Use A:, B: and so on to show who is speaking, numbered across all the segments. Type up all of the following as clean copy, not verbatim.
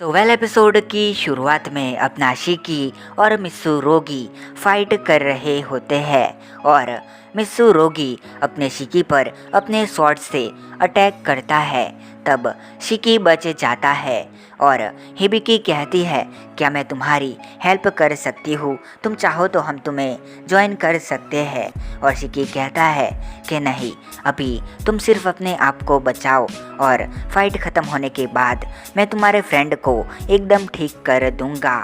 A: Episode की शुरुआत में अपना शिकी और मित्सुरोगी फाइट कर रहे होते हैं और मित्सुरोगी अपने शिकी पर अपने स्वॉर्ड से अटैक करता है। तब शिकी बच जाता है और हिबिकी कहती है, क्या मैं तुम्हारी हेल्प कर सकती हूँ? तुम चाहो तो हम तुम्हें ज्वाइन कर सकते हैं। और शिकी कहता है कि नहीं, अभी तुम सिर्फ अपने आप को बचाओ और फाइट ख़त्म होने के बाद मैं तुम्हारे फ्रेंड को एकदम ठीक कर दूंगा।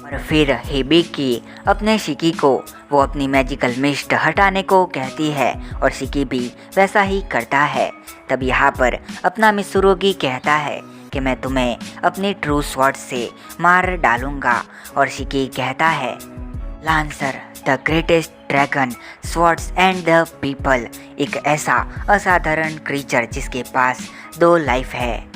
A: और फिर हिबिकी अपने शिकी को वो अपनी मैजिकल मिस्ट हटाने को कहती है और शिकी भी वैसा ही करता है। तब यहाँ पर अपना मित्सुरोगी कहता है कि मैं तुम्हें अपनी ट्रू स्वॉर्ड से मार डालूंगा। और शिकी कहता है, lancer the greatest dragon swords and the people, एक ऐसा असाधारण क्रीचर जिसके पास 2 लाइफ है।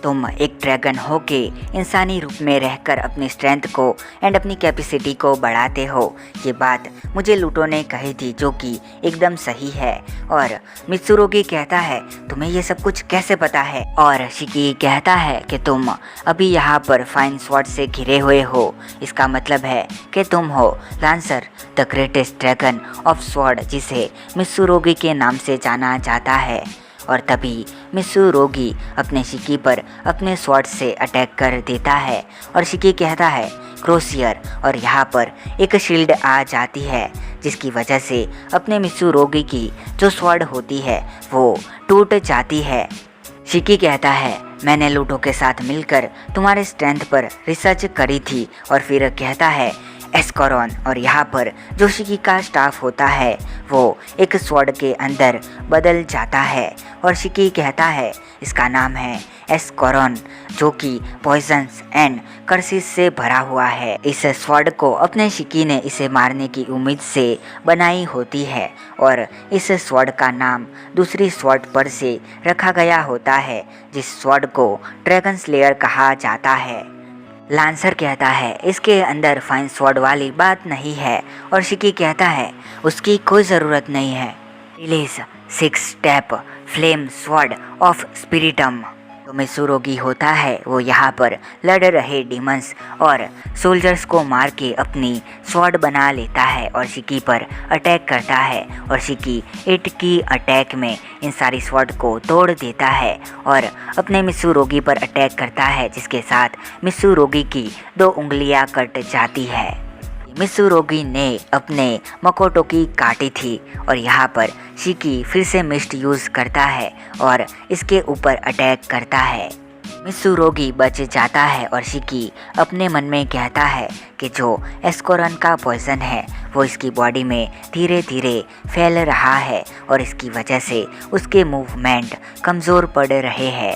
A: तुम एक ड्रैगन होके इंसानी रूप में रहकर अपनी स्ट्रेंथ को एंड अपनी कैपेसिटी को बढ़ाते हो। ये बात मुझे लूटो ने कही थी, जो कि एकदम सही है। और मित्सुरोगी कहता है, तुम्हें ये सब कुछ कैसे पता है? और शिकी कहता है कि तुम अभी यहाँ पर फाइन स्वॉर्ड से घिरे हुए हो, इसका मतलब है कि तुम हो lancer the greatest dragon of sword, जिसे मित्सुरोगी के नाम से जाना जाता है। और तभी मित्सुरोगी अपने शिकी पर अपने स्वॉर्ड से अटैक कर देता है और शिकी कहता है, क्रोसियर। और यहाँ पर एक शील्ड आ जाती है जिसकी वजह से अपने मित्सुरोगी की जो स्वॉर्ड होती है वो टूट जाती है। शिकी कहता है, मैंने लूटो के साथ मिलकर तुम्हारे स्ट्रेंथ पर रिसर्च करी थी। और फिर कहता है एस्कोरॉन। और यहाँ पर जो शिकी का स्टाफ होता है वो एक स्वॉर्ड के अंदर बदल जाता है और शिकी कहता है, इसका नाम है एस्कोरॉन, जो कि पॉइजन्स एंड कर्सिस से भरा हुआ है। इस स्वॉर्ड को अपने शिकी ने इसे मारने की उम्मीद से बनाई होती है और इस स्वॉर्ड का नाम दूसरी स्वॉर्ड पर से रखा गया होता है, जिस स्वॉर्ड को ड्रैगन स्लेयर कहा जाता है। लांसर कहता है, इसके अंदर फाइन स्वॉर्ड वाली बात नहीं है। और शिकी कहता है, उसकी कोई ज़रूरत नहीं है। Release 6 step flame sword of स्पिरिटम। तो मित्सुरोगी होता है वो यहाँ पर लड़ रहे डीमंस और सोल्जर्स को मार के अपनी स्वॉर्ड बना लेता है और शिकी पर अटैक करता है। और शिकी 8 की अटैक में इन सारी स्वॉर्ड को तोड़ देता है और अपने मित्सुरोगी पर अटैक करता है, जिसके साथ मित्सुरोगी की 2 उंगलियां कट जाती है। मित्सुरोगी ने अपने मकोटो की काटी थी और यहाँ पर शिकी फिर से मिस्ट यूज़ करता है और इसके ऊपर अटैक करता है। मित्सुरोगी बच जाता है और शिकी अपने मन में कहता है कि जो एस्कोरन का पॉइजन है वो इसकी बॉडी में धीरे धीरे फैल रहा है और इसकी वजह से उसके मूवमेंट कमज़ोर पड़ रहे हैं।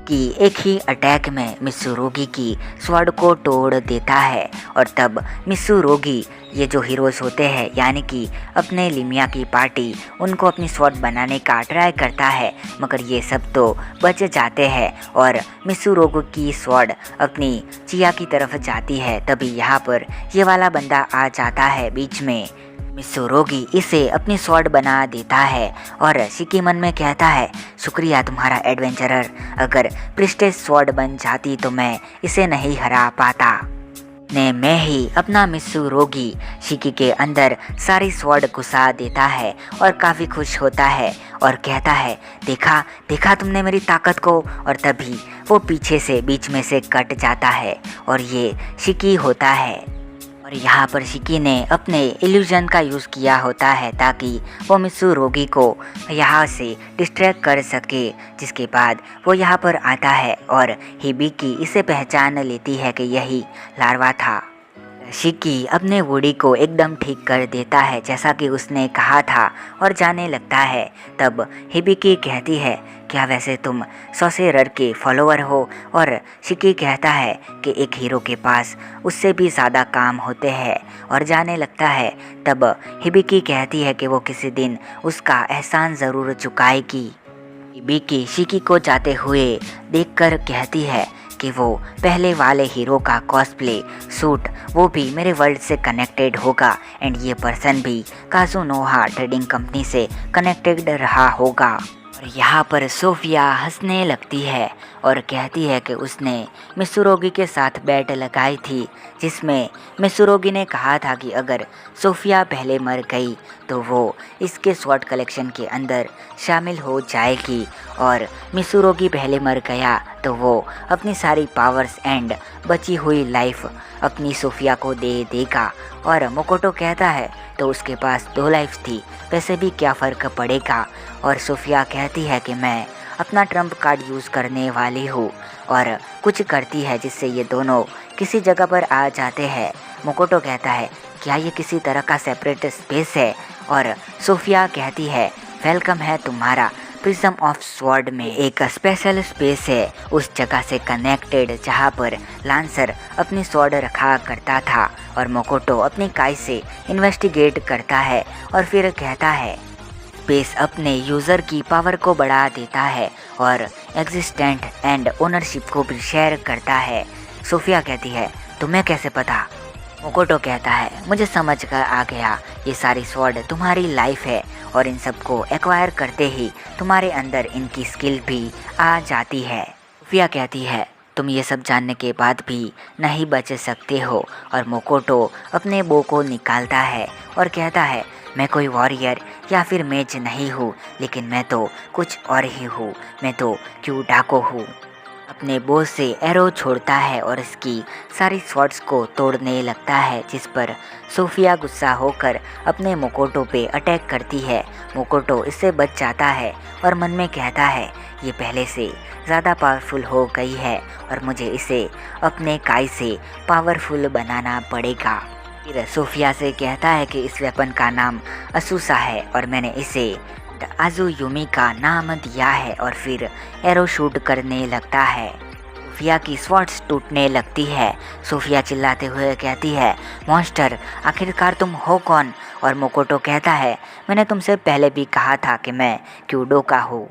A: कि एक ही अटैक में मित्सुरोगी की स्वॉर्ड को तोड़ देता है। और तब मित्सुरोगी ये जो हीरोज़ होते हैं यानी कि अपने लिमिया की पार्टी, उनको अपनी स्वॉर्ड बनाने का ट्राई करता है, मगर ये सब तो बच जाते हैं और मित्सुरोगी की स्वॉर्ड अपनी चिया की तरफ जाती है। तभी यहाँ पर ये वाला बंदा आ जाता है बीच में। मित्सुरोगी इसे अपनी स्वॉर्ड बना देता है और शिकी मन में कहता है, शुक्रिया तुम्हारा एडवेंचरर, अगर प्रिस्टेस स्वॉर्ड बन जाती तो मैं इसे नहीं हरा पाता। ने मैं ही अपना मित्सुरोगी शिकी के अंदर सारी स्वॉर्ड घुसा देता है और काफ़ी खुश होता है और कहता है, देखा देखा तुमने मेरी ताकत को। और तभी वो पीछे से बीच में से कट जाता है और ये शिकी होता है। और यहाँ पर शिकी ने अपने इल्यूजन का यूज़ किया होता है ताकि वो मित्सुरोगी को यहाँ से डिस्ट्रैक्ट कर सके, जिसके बाद वो यहाँ पर आता है और हिबिकी इसे पहचान लेती है कि यही लार्वा था। शिकी अपने वुडी को एकदम ठीक कर देता है जैसा कि उसने कहा था और जाने लगता है। तब हिबिकी कहती है, क्या वैसे तुम सॉसेरर के फॉलोअर हो? और शिकी कहता है कि एक हीरो के पास उससे भी ज़्यादा काम होते हैं और जाने लगता है। तब हिबिकी कहती है कि वो किसी दिन उसका एहसान ज़रूर चुकाएगी। हिबिकी शिकी को जाते हुए देखकर कहती है कि वो पहले वाले हीरो का कॉस्प्ले सूट वो भी मेरे वर्ल्ड से कनेक्टेड होगा एंड ये पर्सन भी काजुनोहा ट्रेडिंग कंपनी से कनेक्टेड रहा होगा। और यहाँ पर सोफिया हंसने लगती है और कहती है कि उसने मिसुरोगी के साथ बेट लगाई थी, जिसमें मिसुरोगी ने कहा था कि अगर सोफिया पहले मर गई तो वो इसके स्वॉर्ड कलेक्शन के अंदर शामिल हो जाएगी, और मिसुरोगी पहले मर गया तो वो अपनी सारी पावर्स एंड बची हुई लाइफ अपनी सोफिया को दे देगा। और मोकोटो कहता है तो उसके पास 2 लाइफ थी, वैसे भी क्या फ़र्क पड़ेगा। और सोफिया कहती है कि मैं अपना ट्रम्प कार्ड यूज़ करने वाली हूँ, और कुछ करती है जिससे ये दोनों किसी जगह पर आ जाते हैं। मोकोटो कहता है क्या ये किसी तरह का सेपरेट स्पेस है, और सोफिया कहती है वेलकम है तुम्हारा प्रिज्म ऑफ स्वॉर्ड में एक स्पेशल स्पेस है उस जगह से कनेक्टेड जहाँ पर लांसर अपनी स्वॉर्ड रखा करता था। और मोकोटो अपनी काई से इन्वेस्टिगेट करता है और फिर कहता है स्पेस अपने यूज़र की पावर को बढ़ा देता है और एग्जिस्टेंट एंड ओनरशिप को भी शेयर करता है। सोफिया कहती है तुम्हें कैसे पता। मोकोटो कहता है मुझे समझ कर आ गया, ये सारी स्वॉर्ड तुम्हारी लाइफ है और इन सबको एक्वायर करते ही तुम्हारे अंदर इनकी स्किल भी आ जाती है। सोफिया कहती है तुम ये सब जानने के बाद भी नहीं बच सकते हो, और मोकोटो अपने बो को निकालता है और कहता है मैं कोई वॉरियर या फिर मेज नहीं हूँ, लेकिन मैं तो कुछ और ही हूँ, मैं तो क्यूडाको हूँ। अपने बो से एरो छोड़ता है और इसकी सारी स्वॉर्ड्स को तोड़ने लगता है, जिस पर सोफिया गुस्सा होकर अपने मोकोटो पे अटैक करती है। मोकोटो इससे बच जाता है और मन में कहता है ये पहले से ज़्यादा पावरफुल हो गई है और मुझे इसे अपने काई से पावरफुल बनाना पड़ेगा। फिर सोफिया से कहता है कि इस वेपन का नाम असूसा है और मैंने इसे आजुयुमी का नाम दिया है, और फिर एरो शूट करने लगता है। सोफिया की स्वॉर्ड्स टूटने लगती है। सोफिया चिल्लाते हुए कहती है मॉन्स्टर आखिरकार तुम हो कौन। और मोकोटो कहता है मैंने तुमसे पहले भी कहा था कि मैं क्यूडो का हूँ।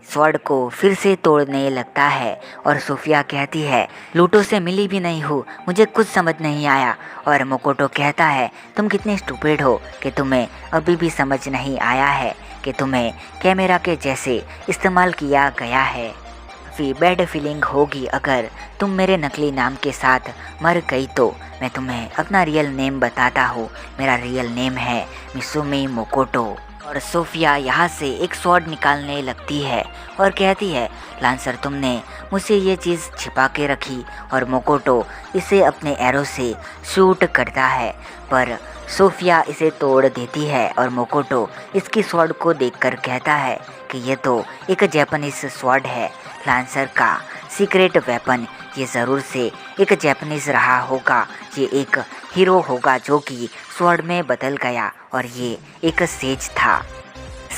A: स्वॉर्ड को फिर से तोड़ने लगता है और सोफिया कहती है लूटो से मिली भी नहीं हूँ, मुझे कुछ समझ नहीं आया। और मोकोटो कहता है तुम कितनी स्टूपिड हो कि तुम्हें अभी भी समझ नहीं आया है कि तुम्हें कैमरा के जैसे इस्तेमाल किया गया है। काफ़ी बैड फीलिंग होगी अगर तुम मेरे नकली नाम के साथ मर गई तो। मैं तुम्हें अपना रियल नेम बताता हूँ, मेरा रियल नेम है मिसुमी मोकोटो। और सोफिया यहाँ से एक स्वॉर्ड निकालने लगती है और कहती है लांसर तुमने मुझसे ये चीज़ छिपा के रखी। और मोकोटो इसे अपने एरो से शूट करता है, पर सोफिया इसे तोड़ देती है और मोकोटो इसकी स्वॉर्ड को देखकर कहता है कि ये तो एक जापानीज स्वॉर्ड है, लांसर का सीक्रेट वेपन। ये ज़रूर से एक जापानीज रहा होगा, ये एक हीरो होगा जो कि स्वॉर्ड में बदल गया और ये एक सेज था।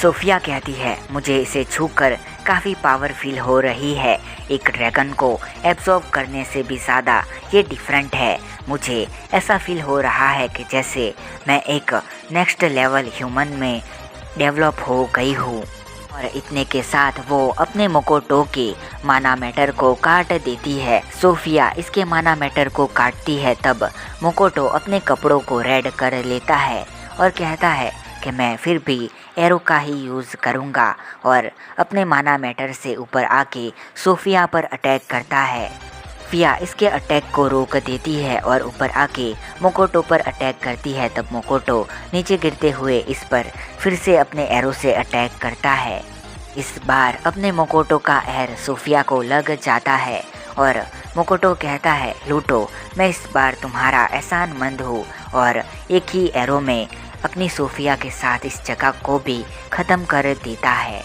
A: सोफिया कहती है मुझे इसे छूकर काफ़ी पावर फील हो रही है, एक ड्रैगन को एब्जॉर्ब करने से भी ज़्यादा ये डिफरेंट है। मुझे ऐसा फील हो रहा है कि जैसे मैं एक नेक्स्ट लेवल ह्यूमन में डेवलप हो गई हूँ। और इतने के साथ वो अपने मोकोटो के माना मैटर को काट देती है। सोफिया इसके माना मैटर को काटती है, तब मोकोटो अपने कपड़ों को रेड कर लेता है और कहता है कि मैं फिर भी एरो का ही यूज़ करूँगा, और अपने माना मैटर से ऊपर आके सोफिया पर अटैक करता है। सोफिया इसके अटैक को रोक देती है और ऊपर आके मोकोटो पर अटैक करती है। तब मोकोटो नीचे गिरते हुए इस पर फिर से अपने एरो से अटैक करता है। इस बार अपने मोकोटो का एयर सोफिया को लग जाता है और मोकोटो कहता है लूटो, मैं इस बार तुम्हारा एहसानमंद हूँ, और एक ही एरो में अपनी सोफिया के साथ इस जगह को भी ख़त्म कर देता है।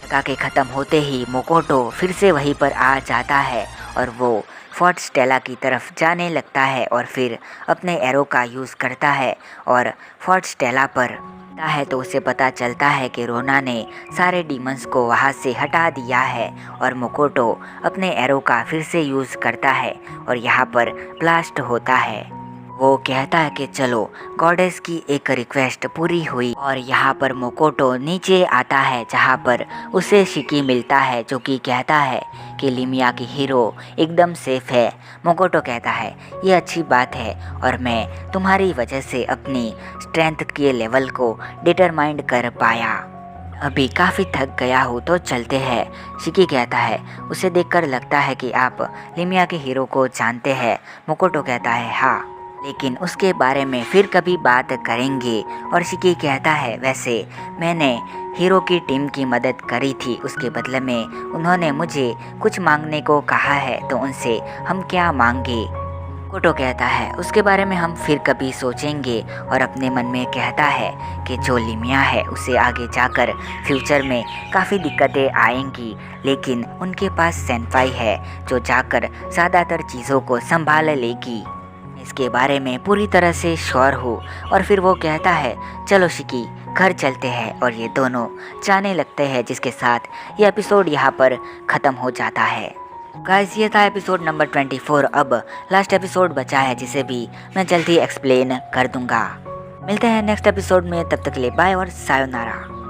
A: जगह के ख़त्म होते ही मोकोटो फिर से वहीं पर आ जाता है और वो फोर्ट स्टेला की तरफ जाने लगता है और फिर अपने एरो का यूज़ करता है और फोर्ट स्टेला पर है तो उसे पता चलता है कि रोना ने सारे डीमंस को वहाँ से हटा दिया है। और मोकोटो अपने एरो का फिर से यूज़ करता है और यहाँ पर ब्लास्ट होता है। वो कहता है कि चलो गॉडेस की एक रिक्वेस्ट पूरी हुई, और यहाँ पर मोकोटो नीचे आता है जहाँ पर उसे शिकी मिलता है जो कि कहता है कि लिमिया की हीरो एकदम सेफ है। मोकोटो कहता है ये अच्छी बात है और मैं तुम्हारी वजह से अपनी स्ट्रेंथ के लेवल को डिटरमाइंड कर पाया। अभी काफ़ी थक गया हूँ तो चलते हैं, शिकी कहता है। उसे देखकर लगता है कि आप लिमिया के हीरो को जानते हैं। मोकोटो कहता है हाँ, लेकिन उसके बारे में फिर कभी बात करेंगे। और शिकी कहता है वैसे मैंने हीरो की टीम की मदद करी थी, उसके बदले में उन्होंने मुझे कुछ मांगने को कहा है, तो उनसे हम क्या मांगे। कोटो कहता है उसके बारे में हम फिर कभी सोचेंगे। और अपने मन में कहता है कि जो लिमिया है उसे आगे जाकर फ्यूचर में काफ़ी दिक्कतें आएंगी, लेकिन उनके पास सेनफाई है जो जाकर ज़्यादातर चीज़ों को संभाल लेगी। इसके बारे में पूरी तरह से श्योर हो। और फिर वो कहता है चलो शिकी घर चलते हैं, और ये दोनों जाने लगते हैं, जिसके साथ ये एपिसोड यहाँ पर ख़त्म हो जाता है। गाइस ये था एपिसोड नंबर 24। अब लास्ट एपिसोड बचा है जिसे भी मैं जल्दी एक्सप्लेन कर दूंगा। मिलते हैं नेक्स्ट एपिसोड में, तब तक के लिए बाय और सायोनारा।